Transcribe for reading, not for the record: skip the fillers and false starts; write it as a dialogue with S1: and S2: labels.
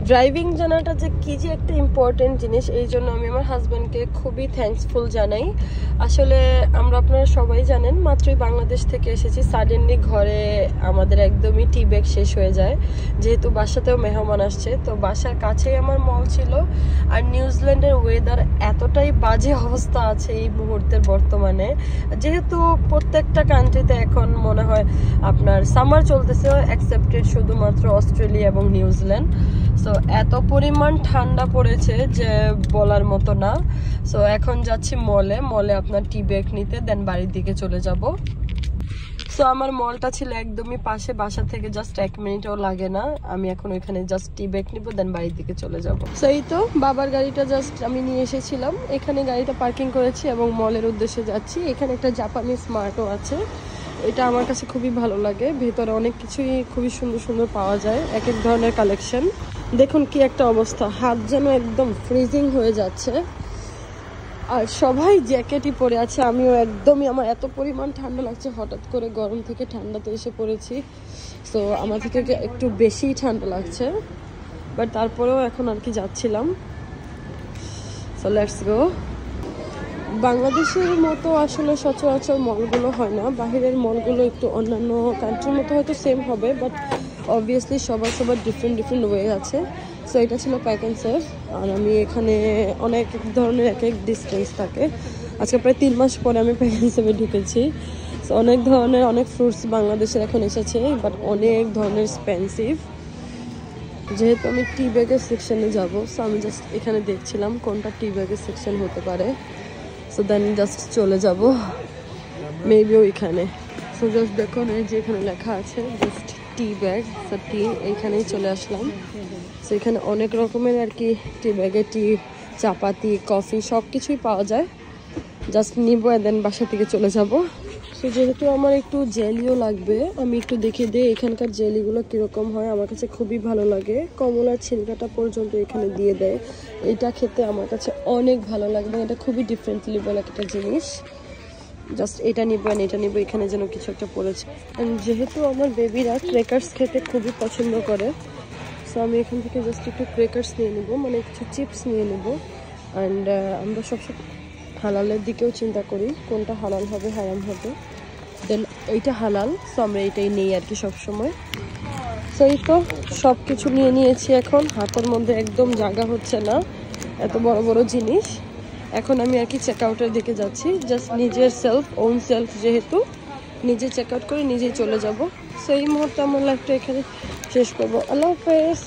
S1: Driving জানাটা যে কি যে একটা ইম্পর্টেন্ট জিনিস, এই জন্য আমি আমার হাজব্যান্ডকে খুবই থ্যাঙ্কসফুল জানাই। আসলে আমরা আপনারা সবাই জানেন মাত্রই বাংলাদেশ থেকে এসেছি, সাডেনলি ঘরে আমাদের একদমই টি ব্যাগ শেষ হয়ে যায়, যেহেতু বাসাতেও মেহমান আসছে। তো বাসার কাছেই আমার মল ছিল, আর নিউজিল্যান্ডের ওয়েদার এতটাই বাজে অবস্থা আছে এই মুহূর্তের বর্তমানে, যেহেতু প্রত্যেকটা কান্ট্রিতে এখন মনে হয় আপনার সামার চলতেছে, এক্সেপ্টেড শুধুমাত্র অস্ট্রেলিয়া এবং নিউজিল্যান্ড। সো এত পরিমাণ ঠান্ডা পড়েছে যে বলার মতো না। সো এখন যাচ্ছি মলে আপনার টি ব্যাগ নিতে, দেন বাড়ির দিকে চলে যাব। সো আমার মলটা ছিল একদমই পাশে, বাসা থেকে জাস্ট 1 মিনিটও লাগে না। আমি এখন ওইখানে জাস্ট টি ব্যাগ নিবো, দেন বাড়ির দিকে চলে যাব। সো এই তো বাবার গাড়িটা জাস্ট আমি নিয়ে এসেছিলাম, এখানে গাড়িটা পার্কিং করেছি এবং মলের উদ্দেশ্যে যাচ্ছি। এখানে একটা জাপানি স্মার্টও আছে, এটা আমার কাছে খুবই ভালো লাগে। ভেতরে অনেক কিছুই খুবই সুন্দর সুন্দর পাওয়া যায়, এক এক ধরনের কালেকশন। দেখুন কি একটা অবস্থা, হাত যেন একদম ফ্রিজিং হয়ে যাচ্ছে, আর সবাই জ্যাকেটই পরে আছে। আমিও একদমই, আমার এত পরিমাণ ঠান্ডা লাগছে, হঠাৎ করে গরম থেকে ঠান্ডাতে এসে পড়েছি। সো আমার থেকে একটু বেশি ঠান্ডা লাগছে, বাট তারপরেও এখন আর কি যাচ্ছিলাম। So let's go. বাংলাদেশের মতো আসলে সচরাচর মলগুলো হয় না, বাহিরের মলগুলো একটু অন্যান্য কান্ট্রির মতো হয়তো সেম হবে, বাট অবভিয়াসলি সবার ডিফারেন্ট ওয়ে আছে। সো এটা ছিল প্যাক অ্যান্ড সেভ, আর আমি এখানে অনেক ধরনের এক এক ডিস্টেন্স থাকে। আজকে প্রায় 3 মাস পরে আমি প্যাক অ্যান্ড সেভে ঢুকেছি। সো অনেক ধরনের অনেক ফ্রুটস বাংলাদেশের এখন এসেছে, বাট অনেক ধরনের এক্সপেন্সিভ। যেহেতু আমি টি ব্যাগের সেকশনে যাবো, সো আমি জাস্ট এখানে দেখছিলাম কোনটা টি ব্যাগের সেকশন হতে পারে। সো দেন জাস্ট চলে যাব মেবি ওইখানে। সো জাস্ট দেখুন এই যে এখানে লেখা আছে জাস্ট টি ব্যাগ, সো টি, এইখানেই চলে আসলাম। সো এখানে অনেক রকমের আর কি টি ব্যাগে টি, চাপাতি, কফি সব কিছুই পাওয়া যায়। জাস্ট নিবো দেন বাসা থেকে চলে যাব। সো যেহেতু আমার একটু জেলিও লাগবে, আমি একটু দেখে দিই এখানকার জেলিগুলো কীরকম হয়। আমার কাছে খুবই ভালো লাগে, কমলার ছিলকাটা পর্যন্ত এখানে দিয়ে দেয়। এটা খেতে আমার কাছে অনেক ভালো লাগে, এটা খুবই ডিফারেন্ট লেভেল একটা জিনিস। জাস্ট এটা নিবো এটা নিবো, এখানে যেন কিছু একটা পড়েছে। অ্যান্ড যেহেতু আমার বেবিরা ক্রেকার্স খেতে খুবই পছন্দ করে, সো আমি এখান থেকে জাস্ট একটু ক্রেকার্স নিয়ে নেবো, মানে কিছু চিপস নিয়ে নেবো। অ্যান্ড আমরা সবসময় হালালের দিকেও চিন্তা করি, কোনটা হালাল হবে হারাম হবে। দেন এইটা হালাল, সো আমরা এইটাই নেই আর কি সবসময়। সো এই তো সব কিছু নিয়ে নিয়েছি, এখন হাতের মধ্যে একদম জায়গা হচ্ছে না এত বড় বড় জিনিস। এখন আমি আর কি চেক আউটের দিকে যাচ্ছি, জাস্ট নিজের ওন সেলফ যেহেতু, নিজে চেক আউট করে নিজেই চলে যাব। সো এই মুহূর্তে আমার লাইফটা এখানে শেষ করবো। আল্লাহ হাফেজ।